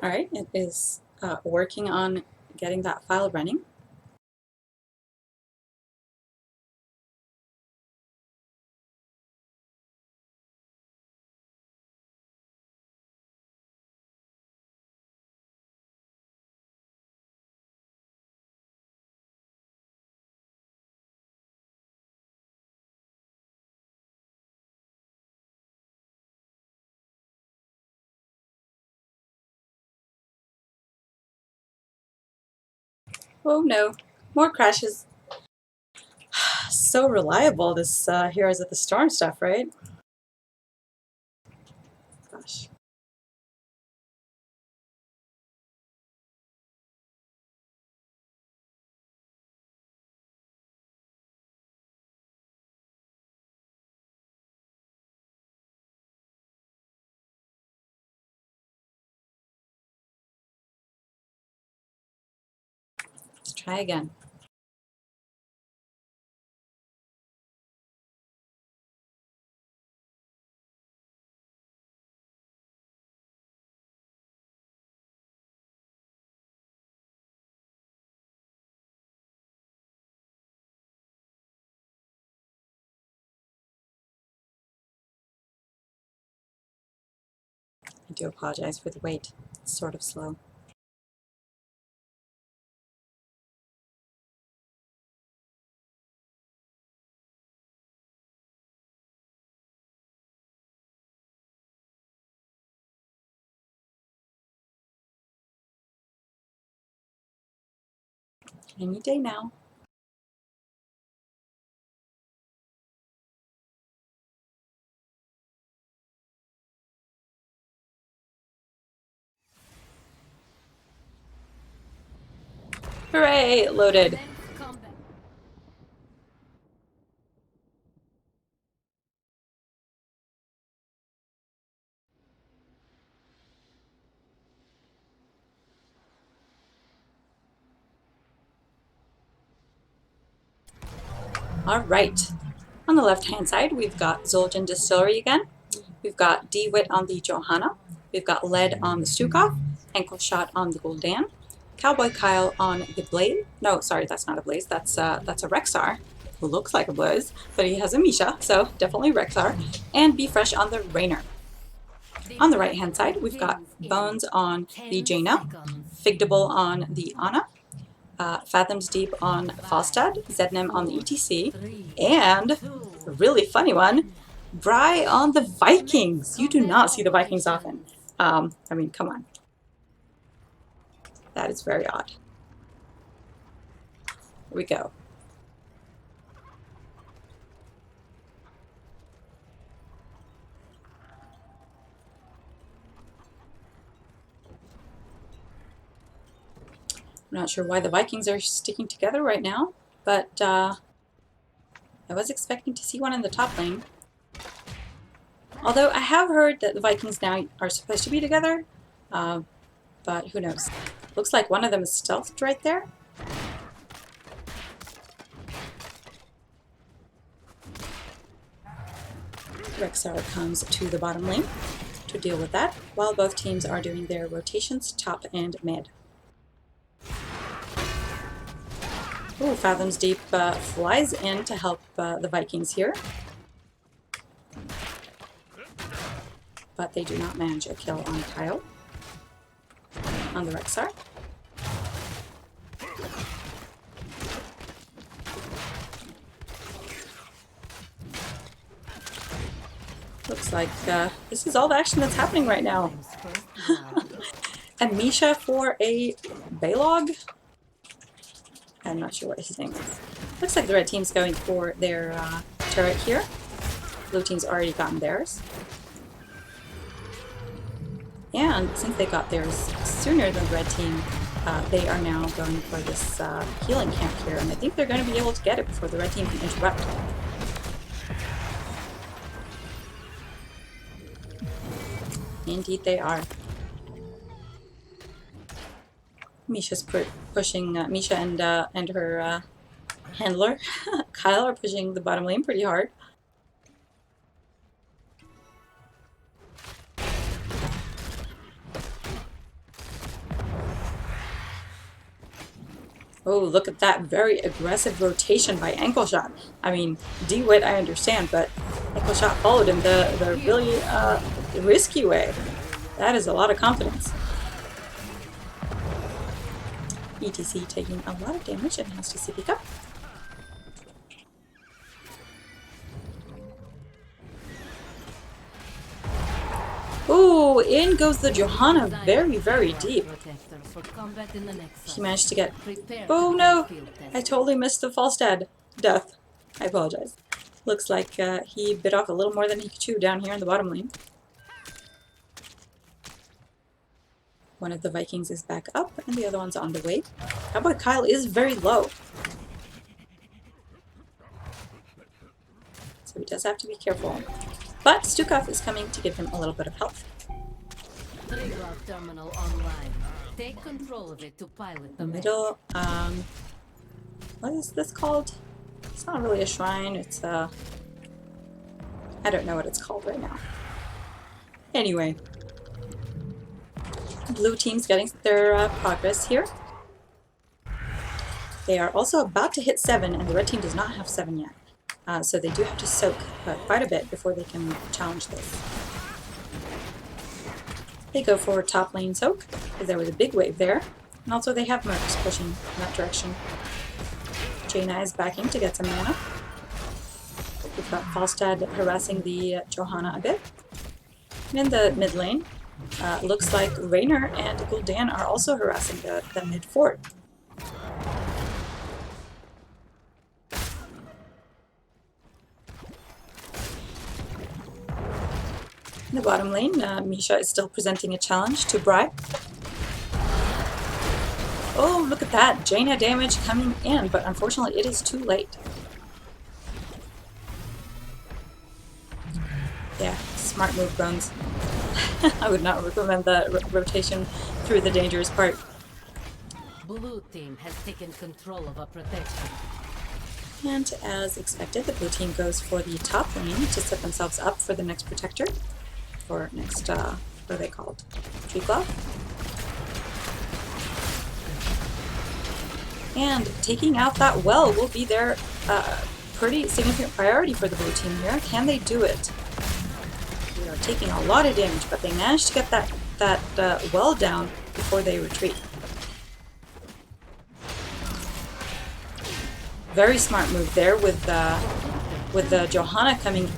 Alright, it is working on getting that file running. Oh no, more crashes. So reliable, this Heroes of the Storm stuff, right? Gosh. Let's try again. I do apologize for the wait. It's sort of slow. Any day now. Hooray! Loaded. All right. On the left-hand side, we've got Xul Gin Distillery again. We've got D-Wit on the Johanna. We've got Lead on the Stukov. Ankle Shot on the Gul'dan. Cowboy Kyle on the Blaze. No, sorry, that's not a Blaze. That's a Rexar, who looks like a Blaze, but he has a Misha, so definitely Rexar. And Be Fresh on the Rainer. On the right-hand side, we've got Bones on the Jaina. Figdable on the Anna. Fathoms Deep on Falstad, Zednim on the ETC, and a really funny one, Bry on the Vikings. You do not see the Vikings often. I mean, come on. That is very odd. Here we go. I'm not sure why the Vikings are sticking together right now, but I was expecting to see one in the top lane. Although I have heard that the Vikings now are supposed to be together, but who knows. Looks like one of them is stealthed right there. Rexar comes to the bottom lane to deal with that, while both teams are doing their rotations, top and mid. Ooh, Fathoms Deep flies in to help the Vikings here. But they do not manage a kill on Kyle. On the Rexar. Looks like this is all the action that's happening right now. And Misha for a Balog? I'm not sure what his name is. Looks like the red team's going for their turret here. Blue team's already gotten theirs. And since they got theirs sooner than the red team, they are now going for this healing camp here. And I think they're going to be able to get it before the red team can interrupt. Indeed they are. Misha's pushing, Misha and her handler, Kyle, are pushing the bottom lane pretty hard. Oh, look at that very aggressive rotation by Ankle Shot. I mean, D-Wit I understand, but Ankle Shot followed him the really risky way. That is a lot of confidence. ETC taking a lot of damage and has to CP up. Ooh, Oh, in goes the Johanna very, very deep. He managed to get... Oh no! I totally missed the false death. I apologize. Looks like he bit off a little more than he could chew down here in the bottom lane. One of the Vikings is back up, and the other one's on the way. Cowboy Kyle is very low. So he does have to be careful. But Stukov is coming to give him a little bit of health. Terminal online. Take control of it to pilot the Middle, what is this called? It's not really a shrine, it's I don't know what it's called right now. Anyway. Blue team's getting their progress here. They are also about to hit 7, and the red team does not have 7 yet. So they do have to soak quite a bit before they can challenge this. They go for top lane soak, because there was a big wave there. And also they have mercs pushing in that direction. Jaina is backing to get some mana. We've got Falstad harassing the Johanna a bit. And in the mid lane, looks like Raynor and Gul'dan are also harassing the mid fort. In the bottom lane, Misha is still presenting a challenge to Bri. Oh, look at that! Jaina damage coming in, but unfortunately it is too late. Yeah, smart move, Bones. I would not recommend the rotation through the dangerous part. Blue team has taken control of a protection. And as expected, the blue team goes for the top lane to set themselves up for the next protector. Or next, what are they called? Tree Glove. And taking out that well will be their pretty significant priority for the blue team here. Can they do it? They are taking a lot of damage, but they managed to get that well down before they retreat. Very smart move there with the Johanna coming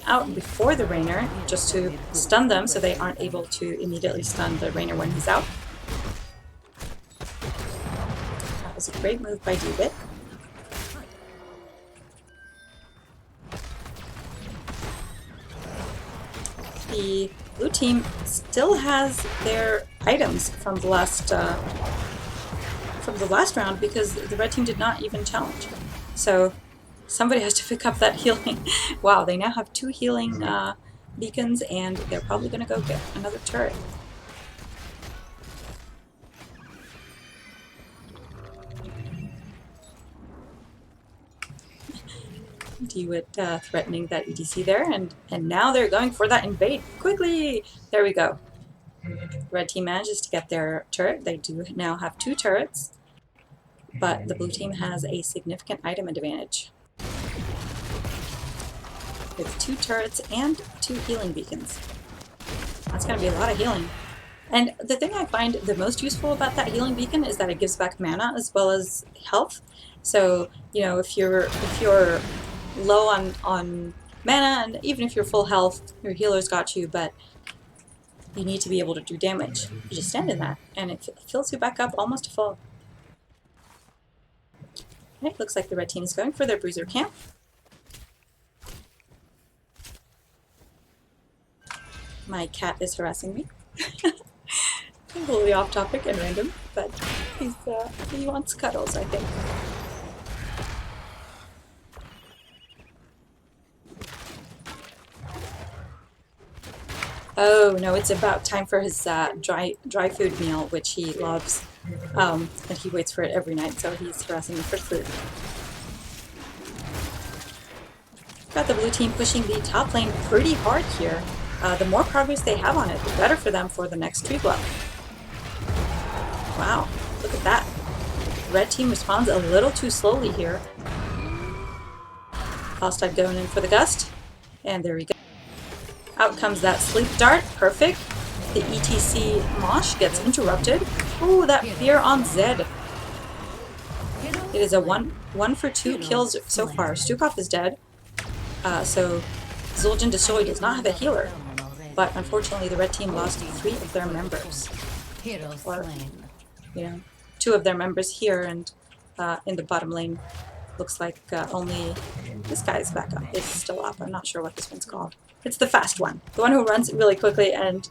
out before the Raynor, just to stun them so they aren't able to immediately stun the Raynor when he's out. That was a great move by D-Bit. The blue team still has their items from the last round because the red team did not even challenge. So somebody has to pick up that healing. Wow, they now have 2 healing beacons, and they're probably going to go get another turret. DeWitt threatening that EDC there, and now they're going for that invade. Quickly! There we go. Red team manages to get their turret. They do now have 2 turrets, but the blue team has a significant item advantage. With 2 turrets and 2 healing beacons. That's going to be a lot of healing. And the thing I find the most useful about that healing beacon is that it gives back mana as well as health. So, you know, if you're low on mana, and even if you're full health, your healer's got you, but you need to be able to do damage. You just stand in that, and it fills you back up almost to full. Right, looks like the red team is going for their bruiser camp. My cat is harassing me. Completely off topic and random, but he wants cuddles, I think. Oh no, it's about time for his dry food meal, which he loves, and he waits for it every night, so he's harassing me for food. Got the blue team pushing the top lane pretty hard here. The more progress they have on it, the better for them for the next tree glove. Wow, look at that. Red team responds a little too slowly here. Falstad going in for the gust, and there we go. Out comes that sleep dart, perfect. The ETC mosh gets interrupted. Ooh, that fear on Zed. It is a one for 2 kills so far. Stukov is dead, so Xul Gin Distillery does not have a healer. but unfortunately the red team lost 3 of their members. Hero Or, slain. you know, 2 of their members here, and in the bottom lane looks like only this guy is back up. It's still up. I'm not sure what this one's called. It's the fast one. The one who runs really quickly and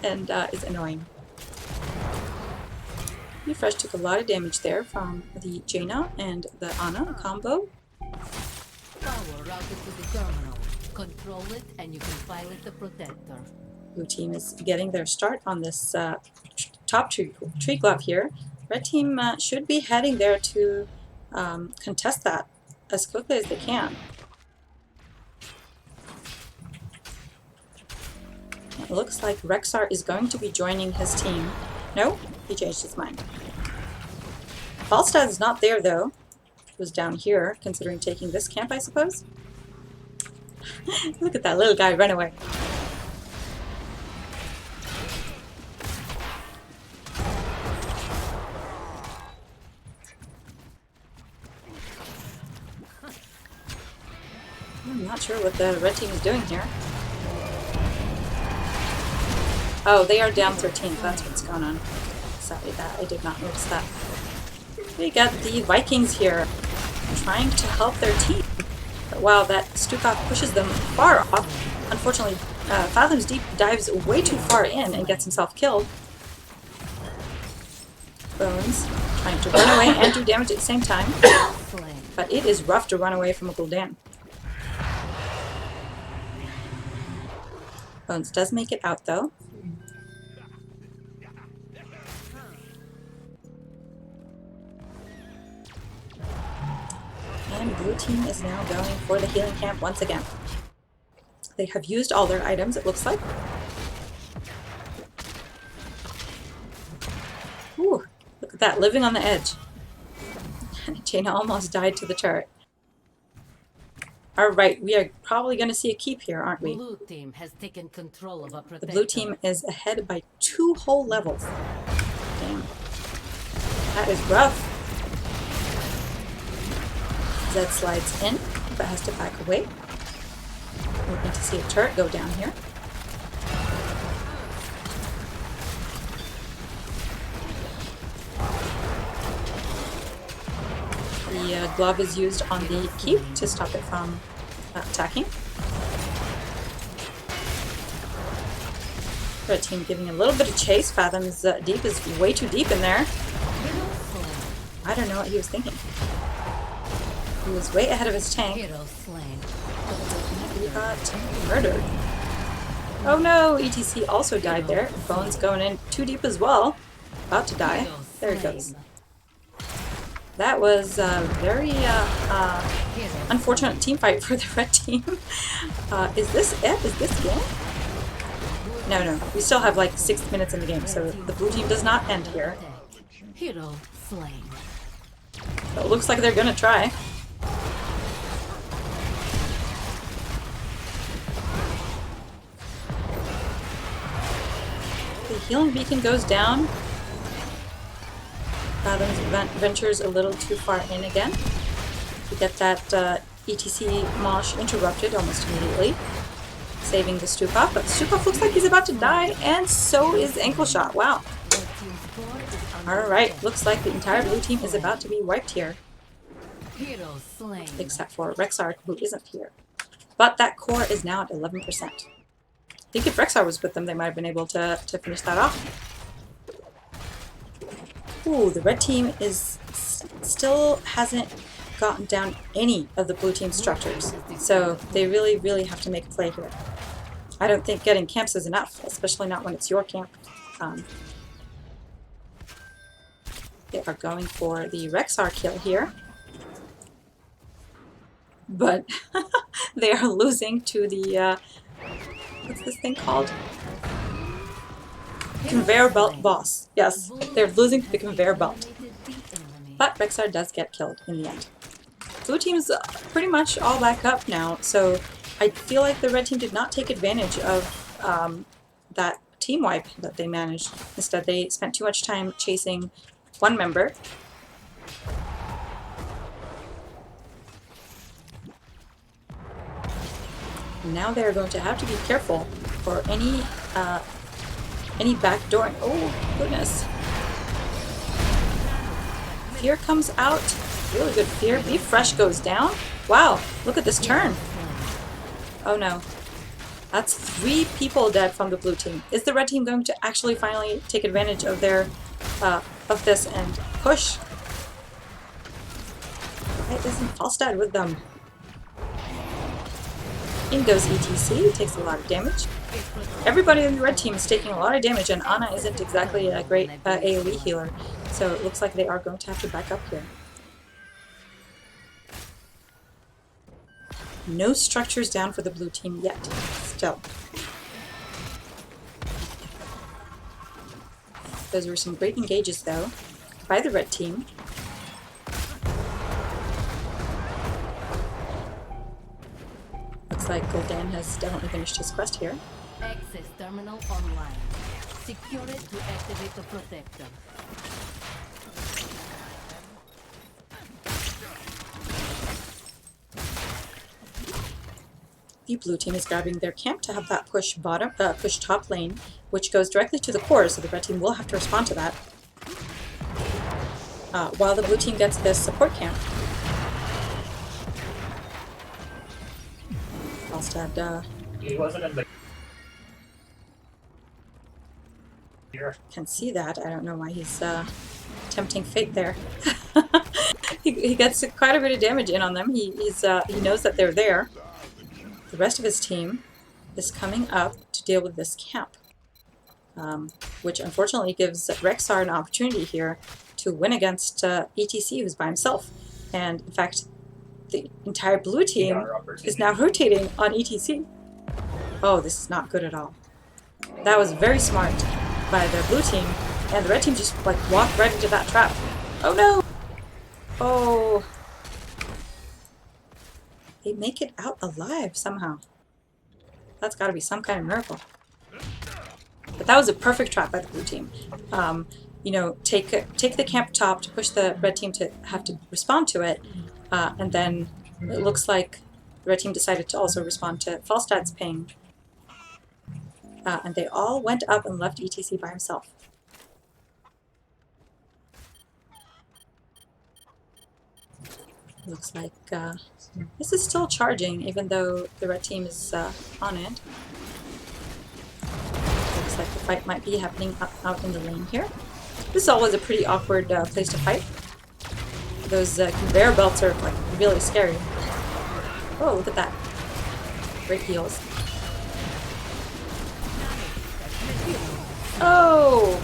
and is annoying. Refresh took a lot of damage there from the Jaina and the Ana combo. Power routed to the terminal. Control it and you can pilot the protector. Blue team is getting their start on this top tree glove here. Red team should be heading there to contest that as quickly as they can. It looks like Rexar is going to be joining his team. No, he changed his mind. Falstad is not there though. He was down here, considering taking this camp, I suppose. Look at that little guy run away. I'm not sure what the red team is doing here. Oh, they are down 13th. That's what's going on. Sorry, that I did not notice that. We got the Vikings here, trying to help their team. But wow, that Stukov pushes them far off. Unfortunately, Fathom's Deep dives way too far in and gets himself killed. Bones trying to run away and do damage at the same time. But it is rough to run away from a Gul'dan. Bones does make it out though. And blue team is now going for the healing camp once again. They have used all their items, it looks like. Ooh, look at that, living on the edge. Jaina almost died to the turret. Alright, we are probably going to see a keep here, aren't we? Blue team has taken control of a protector. The blue team is ahead by 2 whole levels. Damn. That is rough. Zed slides in, but has to back away. We're going to see a turret go down here. The glove is used on the keep to stop it from attacking. Red team giving a little bit of chase. Fathom's Deep is way too deep in there. I don't know what he was thinking. He was way ahead of his tank. He got murdered. Oh no! ETC also died there. Bones going in too deep as well. About to die. There it goes. That was a very unfortunate team fight for the red team. Is this it? Is this game? No. We still have like 6 minutes in the game, so the blue team does not end here. Hero slain. But it looks like they're gonna try. The healing beacon goes down. Fathom's ventures a little too far in again. We get that ETC mosh interrupted almost immediately, saving the Stukov. But Stukov looks like he's about to die, and so is Ankle Shot. Wow. Alright, looks like the entire blue team is about to be wiped here. Hero slain. Except for Rexar, who isn't here. But that core is now at 11%. I think if Rexar was with them, they might have been able to finish that off. Ooh, the red team is still hasn't gotten down any of the blue team's structures. So they really have to make a play here. I don't think getting camps is enough, especially not when it's your camp. They are going for the Rexar kill here. But they are losing to the, what's this thing called? Conveyor belt boss. Yes, they're losing to the conveyor belt. But Rexar does get killed in the end. Blue team's pretty much all back up now, so I feel like the red team did not take advantage of that team wipe that they managed. Instead, they spent too much time chasing one member. Now they're going to have to be careful for any backdooring. Oh goodness! Fear comes out. Really good fear. Beef Fresh goes down. Wow! Look at this turn. Oh no. That's 3 people dead from the blue team. Is the red team going to actually finally take advantage of their of this and push? Why isn't Falstad with them? In goes ETC, takes a lot of damage. Everybody in the red team is taking a lot of damage, and Ana isn't exactly a great AoE healer, so it looks like they are going to have to back up here. No structures down for the blue team yet, still. Those were some great engages, though, by the red team. Looks like Gul'dan has definitely finished his quest here. Access terminal online. Secure it to activate the protector. The blue team is grabbing their camp to have that push top lane, which goes directly to the core, so the red team will have to respond to that. While the blue team gets this support camp. Falstad He wasn't in the can see that. I don't know why he's tempting fate there. he gets quite a bit of damage in on them. He knows that they're there. The rest of his team is coming up to deal with this camp, which unfortunately gives Rexar an opportunity here to win against ETC, who's by himself. And in fact, the entire blue team is now rotating on ETC. Oh, this is not good at all. That was very smart by the blue team, and the red team just like walked right into that trap. Oh no! Oh. They make it out alive somehow. That's got to be some kind of miracle. But that was a perfect trap by the blue team. You know, take the camp top to push the red team to have to respond to it, and then it looks like the red team decided to also respond to Falstad's ping. And they all went up and left ETC by himself. Looks like this is still charging, even though the red team is on it. Looks like the fight might be happening out in the lane here. This is always a pretty awkward place to fight. Those conveyor belts are like really scary. Oh, look at that! Great heals. Oh!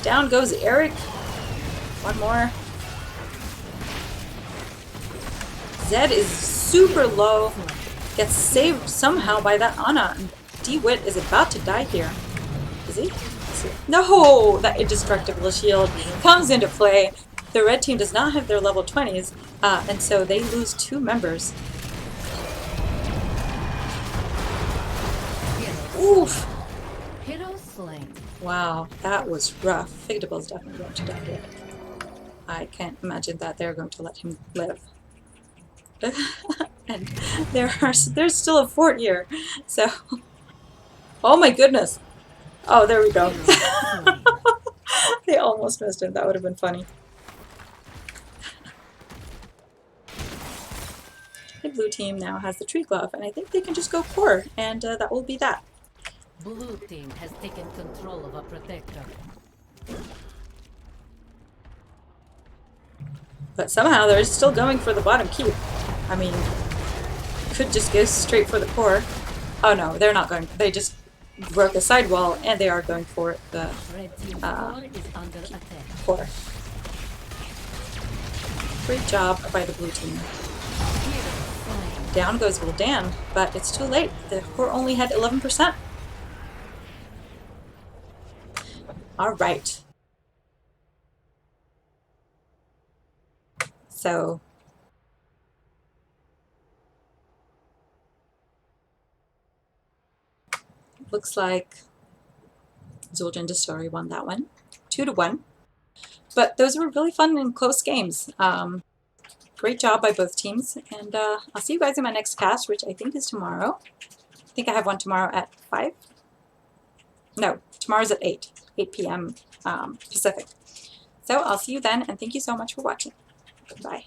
Down goes Eric. One more. Zed is super low. Gets saved somehow by that Ana. And D-Wit is about to die here. Is he? No! That indestructible shield comes into play. The red team does not have their level 20s, and so they lose 2 members. Oof! Wow, that was rough. Figdable's definitely going to die here. I can't imagine that they're going to let him live. And there's still a fort here, so... Oh my goodness! Oh, there we go. They almost missed him. That would have been funny. The blue team now has the tree glove, and I think they can just go core, and that will be that. Blue team has taken control of a protector. But somehow they're still going for the bottom keep. I mean, could just go straight for the core. Oh no, they're not going. They just broke a sidewall, and they are going for the core. Great job by the blue team. Down goes Gul'dan, but it's too late. The core only had 11%. All right. So looks like Xul Gin Distillery won that one, 2-1. But those were really fun and close games. great job by both teams, and I'll see you guys in my next cast, which I think is tomorrow. I think I have one tomorrow at 5. No, tomorrow's at 8 p.m. Pacific. So I'll see you then, and thank you so much for watching. Goodbye.